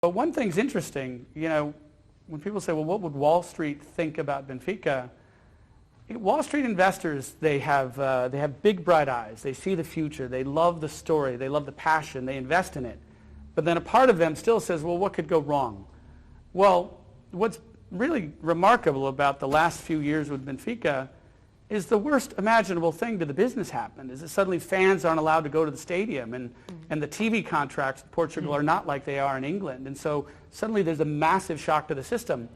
But one thing's interesting, when people say, well, what would Wall Street think about Benfica? Wall Street investors, they have big, bright eyes. They see the future. They love the story. They love the passion. They invest in it. But then a part of them still says, well, what could go wrong? Well, what's really remarkable about the last few years with Benfica is the worst imaginable thing to the business happened, is that suddenly fans aren't allowed to go to the stadium, and the TV contracts in Portugal are not like they are in England. And so suddenly there's a massive shock to the system.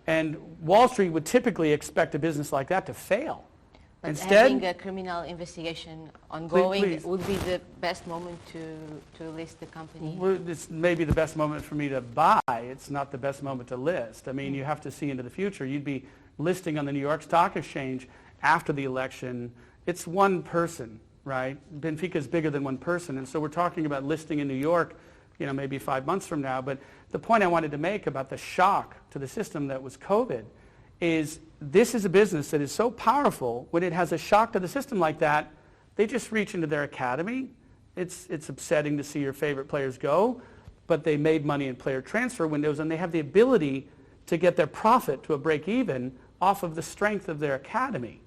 And Wall Street would typically expect a business like that to fail. But Instead, having a criminal investigation ongoing please. would be the best moment to list the company. This may be the best moment for me to buy. It's not the best moment to list. I mean, you have to see into the future. You'd be listing on the New York Stock Exchange after the election. It's one person, right? Benfica is bigger than one person. And so we're talking about listing in New York, maybe 5 months from now. But the point I wanted to make about the shock to the system that was COVID is this is a business that is so powerful. When it has a shock to the system like that, they just reach into their academy. It's upsetting to see your favorite players go, but they made money in player transfer windows, and they have the ability to get their profit to a break even off of the strength of their academy.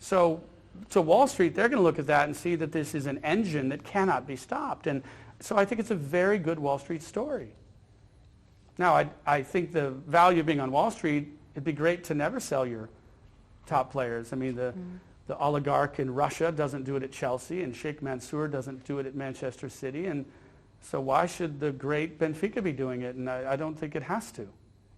So Wall Street, they're going to look at that and see that this is an engine that cannot be stopped. And so I think it's a very good Wall Street story. Now, I think the value of being on Wall Street, it'd be great to never sell your top players. I mean, the oligarch in Russia doesn't do it at Chelsea, and Sheikh Mansour doesn't do it at Manchester City. And so why should the great Benfica be doing it? And I don't think it has to.